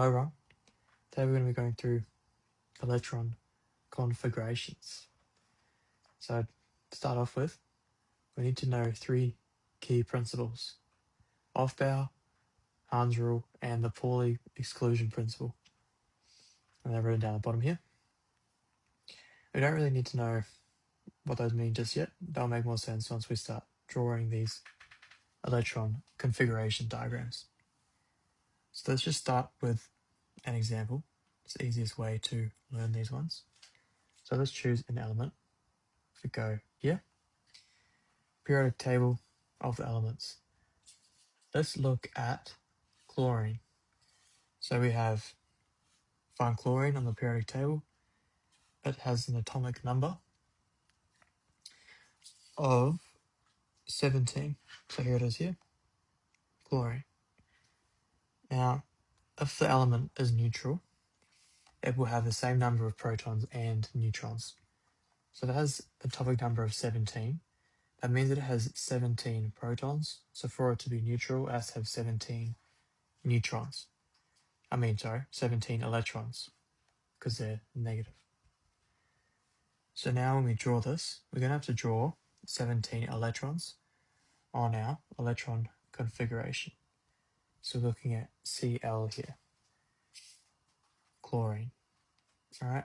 Hi everyone, today we're going to be going through electron configurations. So to start off with, we need to know three key principles: Aufbau, Hans rule, and the Pauli exclusion principle. And they're written down at the bottom here. We don't really need to know what those mean just yet. They'll make more sense once we start drawing these electron configuration diagrams. So let's just start with an example. It's the easiest way to learn these ones. So let's choose an element. If we go here, periodic table of the elements. Let's look at chlorine. So we have find chlorine on the periodic table. It has an atomic number of 17. So here it is here, chlorine. Now, if the element is neutral, it will have the same number of protons and neutrons. So if it has an atomic number of 17, that means that it has 17 protons. So for it to be neutral, it has to have 17 neutrons. 17 electrons, because they're negative. So now when we draw this, we're going to have to draw 17 electrons on our electron configuration. So we're looking at Cl here, chlorine, all right?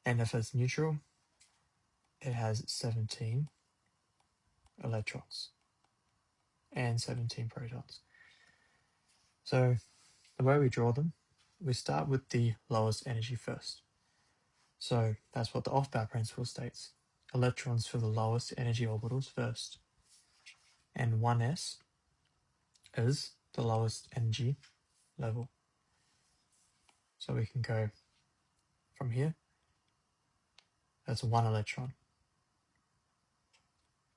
And if it's neutral, it has 17 electrons and 17 protons. So the way we draw them, we start with the lowest energy first. So that's what the Aufbau principle states. Electrons for the lowest energy orbitals first. And 1s is the lowest energy level. So we can go from here. That's 1 electron.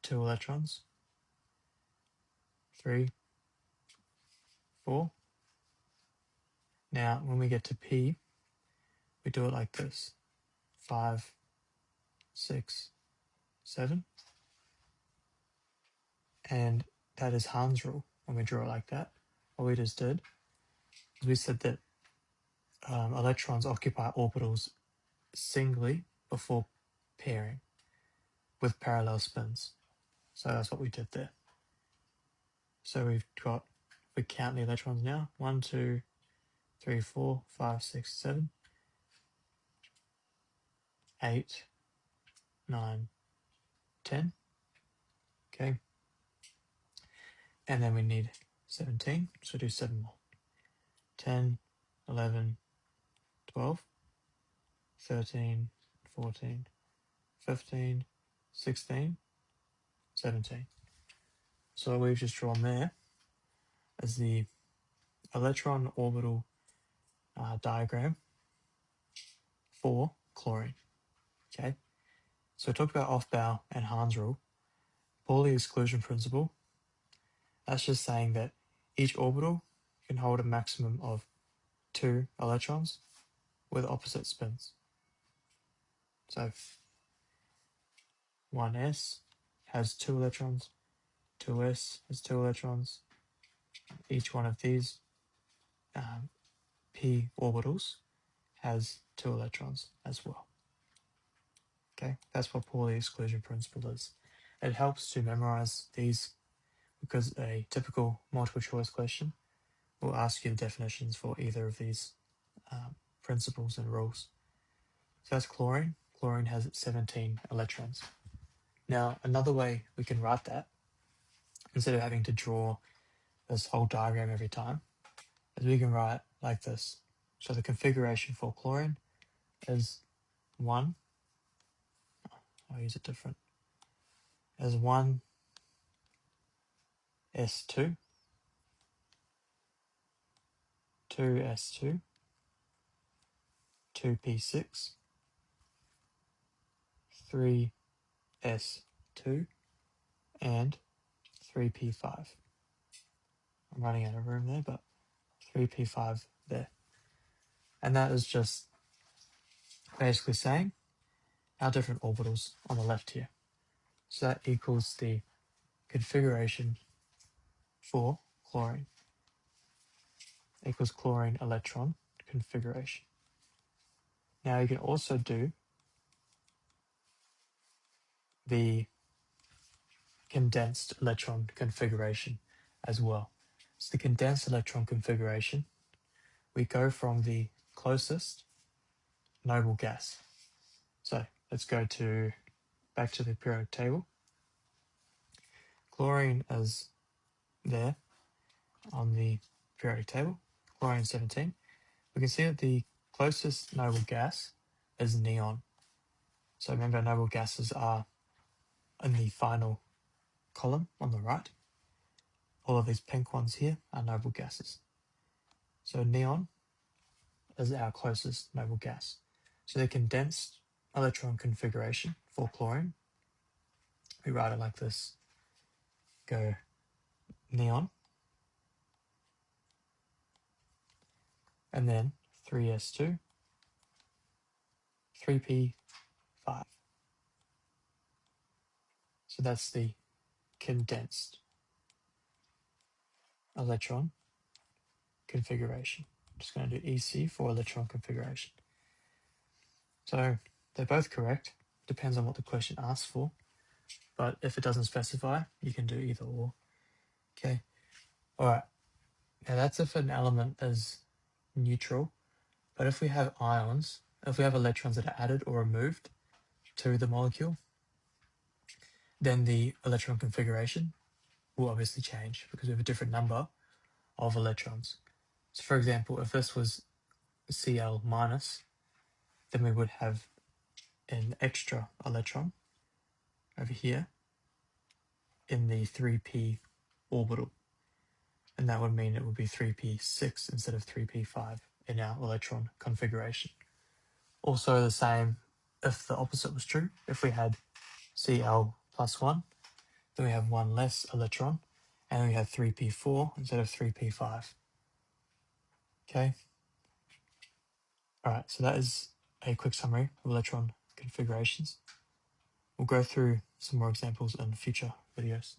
2 electrons. 3, 4. Now, when we get to P, we do it like this. 5, 6, 7. And that is Hans rule. When we draw it like that, what we just did is we said that electrons occupy orbitals singly before pairing with parallel spins. So that's what we did there. So we've got, we count the electrons now, 1, 2, 3, 4, 5, 6, 7, 8, 9, 10. Okay. And then we need 17, so do 7 more. 10, 11, 12, 13, 14, 15, 16, 17. So what we've just drawn there is the electron orbital diagram for chlorine. Okay, so we talked about Aufbau and Hans rule. Pauli exclusion principle, that's just saying that each orbital can hold a maximum of 2 electrons with opposite spins. So 1s has 2 electrons, 2s has 2 electrons. Each one of these p orbitals has 2 electrons as well. Okay, that's what Pauli exclusion principle is. It helps to memorize these because a typical multiple choice question will ask you the definitions for either of these principles and rules. So that's chlorine. Chlorine has 17 electrons. Now, another way we can write that, instead of having to draw this whole diagram every time, is we can write like this. So the configuration for chlorine is 1, I'll use it different, as 1 S2, 2 S2, 2 P6, 3 S2, and 3 P5. I'm running out of room there, but 3 P5 there. And that is just basically saying our different orbitals on the left here. So that equals the configuration for chlorine. equals chlorine electron configuration. Now you can also do the condensed electron configuration as well. So the condensed electron configuration, we go from the closest noble gas. So let's go back to the periodic table. Chlorine is there on the periodic table, chlorine 17. We can see that the closest noble gas is neon. So remember, noble gases are in the final column on the right. All of these pink ones here are noble gases. So neon is our closest noble gas. So the condensed electron configuration for chlorine, we write it like this. Go neon, and then 3s2, 3p5. So that's the condensed electron configuration. I'm just going to do EC for electron configuration. So they're both correct. Depends on what the question asks for. But if it doesn't specify, you can do either or. Okay. All right. Now that's if an element is neutral. But if we have ions, if we have electrons that are added or removed to the molecule, then the electron configuration will obviously change because we have a different number of electrons. So for example, if this was Cl minus, then we would have an extra electron over here in the 3p orbital. And that would mean it would be 3p6 instead of 3p5 in our electron configuration. Also the same if the opposite was true. If we had Cl plus 1, then we have one less electron, and we have 3p4 instead of 3p5. Okay. All right, so that is a quick summary of electron configurations. We'll go through some more examples in future videos.